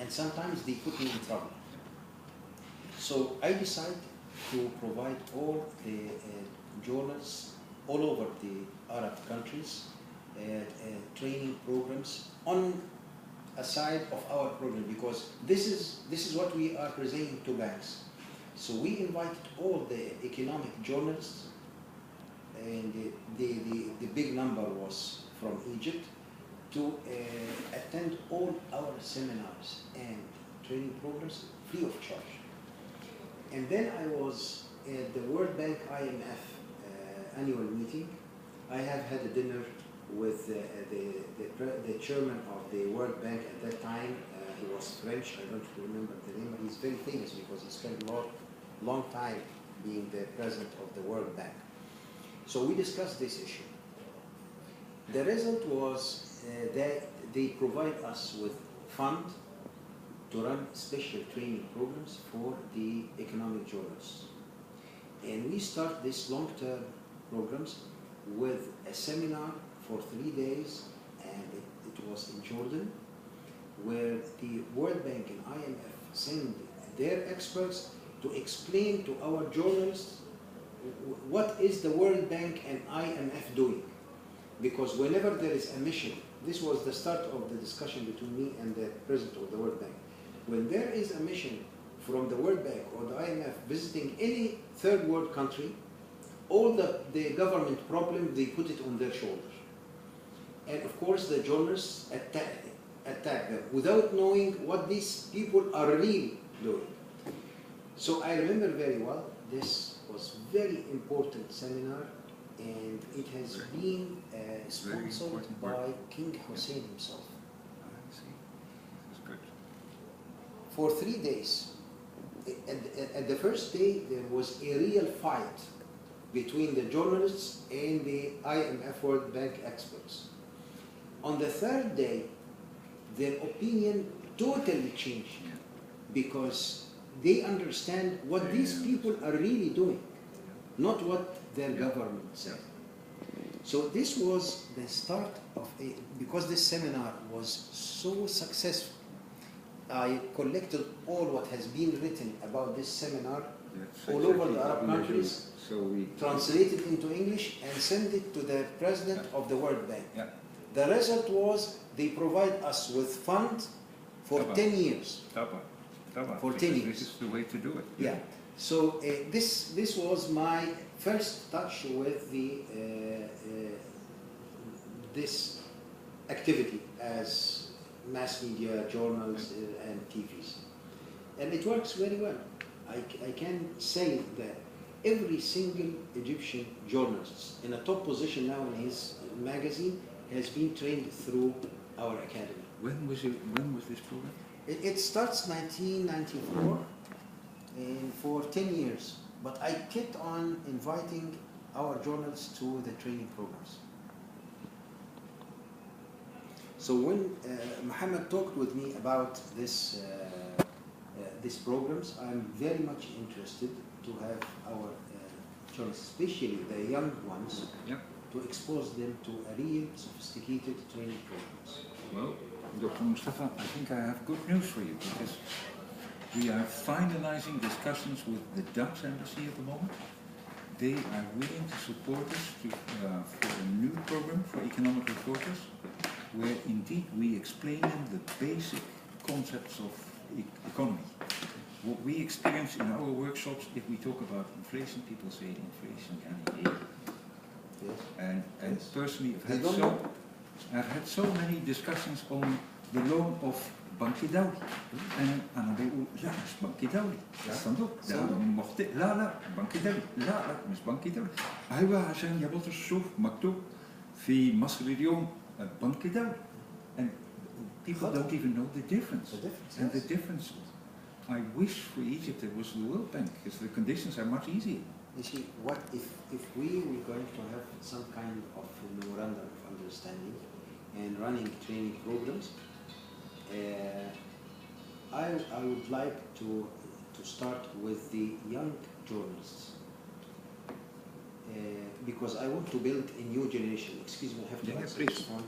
and sometimes they put me in trouble. So I decided to provide all the journalists all over the Arab countries training programs on a side of our program, because this is what we are presenting to banks. So we invited all the economic journalists, and the big number was from Egypt, to attend all our seminars and training programs free of charge. And then I was at the World Bank IMF annual meeting. I have had a dinner with the chairman of the World Bank at that time. He was French, I don't remember the name, but he's very famous because he spent a long time being the president of the World Bank. So we discussed this issue. The result was that they provide us with funds to run special training programs for the economic journalists. And we start these long-term programs with a seminar for 3 days, and it was in Jordan, where the World Bank and IMF send their experts to explain to our journalists what is the World Bank and IMF doing. Because whenever there is a mission, this was the start of the discussion between me and the president of the World Bank. When there is a mission from the World Bank or the IMF visiting any third world country, all the government problem, they put it on their shoulders. And of course the journalists attack them without knowing what these people are really doing. So I remember very well, this was very important seminar, and it has been sponsored by King Hussein himself. That's good. For 3 days. At the first day, there was a real fight between the journalists and the IMF World Bank experts. On the third day, their opinion totally changed, because they understand what these people are really doing, not what their government said. So this was the start of because this seminar was so successful, I collected all what has been written about this seminar all over the Arab countries, so we translated into English and sent it to the president of the World Bank. Yeah. The result was they provide us with funds for 10 years. For 10 years. This is the way to do it. Yeah. So this was my first touch with the this activity as mass media, journals, and TVs, and it works very well. I can say that every single Egyptian journalist in a top position now in his magazine has been trained through our academy. When was this program? It starts 1994, and for 10 years. But I kept on inviting our journalists to the training programs. So when Mohammed talked with me about these programs, I'm very much interested to have our journalists, especially the young ones, to expose them to a real sophisticated training programs. Well, Dr. Mustafa, I think I have good news for you, because we are finalizing discussions with the Dutch embassy at the moment. They are willing to support us for a new program for economic reporters, where indeed we explain them the basic concepts of economy. What we experience in our workshops, if we talk about inflation, people say inflation can be. Yes. And personally, I've had so many discussions on the loan of Banki Dawli. En dan ben je, ja, dat is Banki Dawli. Dat staat op. Dan mocht ik, Banki Dawli. Dat is Banki Dawli. أيوة عشان يبطل الشوف مكتوب في مصر اليوم Banki Dawli. And people don't even know the difference. And the difference, I wish for Egypt it was the World Bank, because the conditions are much easier. You see, what if we were going to have some kind of memorandum of understanding and running training programs, I would like to start with the young journalists, because I want to build a new generation. Excuse me, I have to answer this one.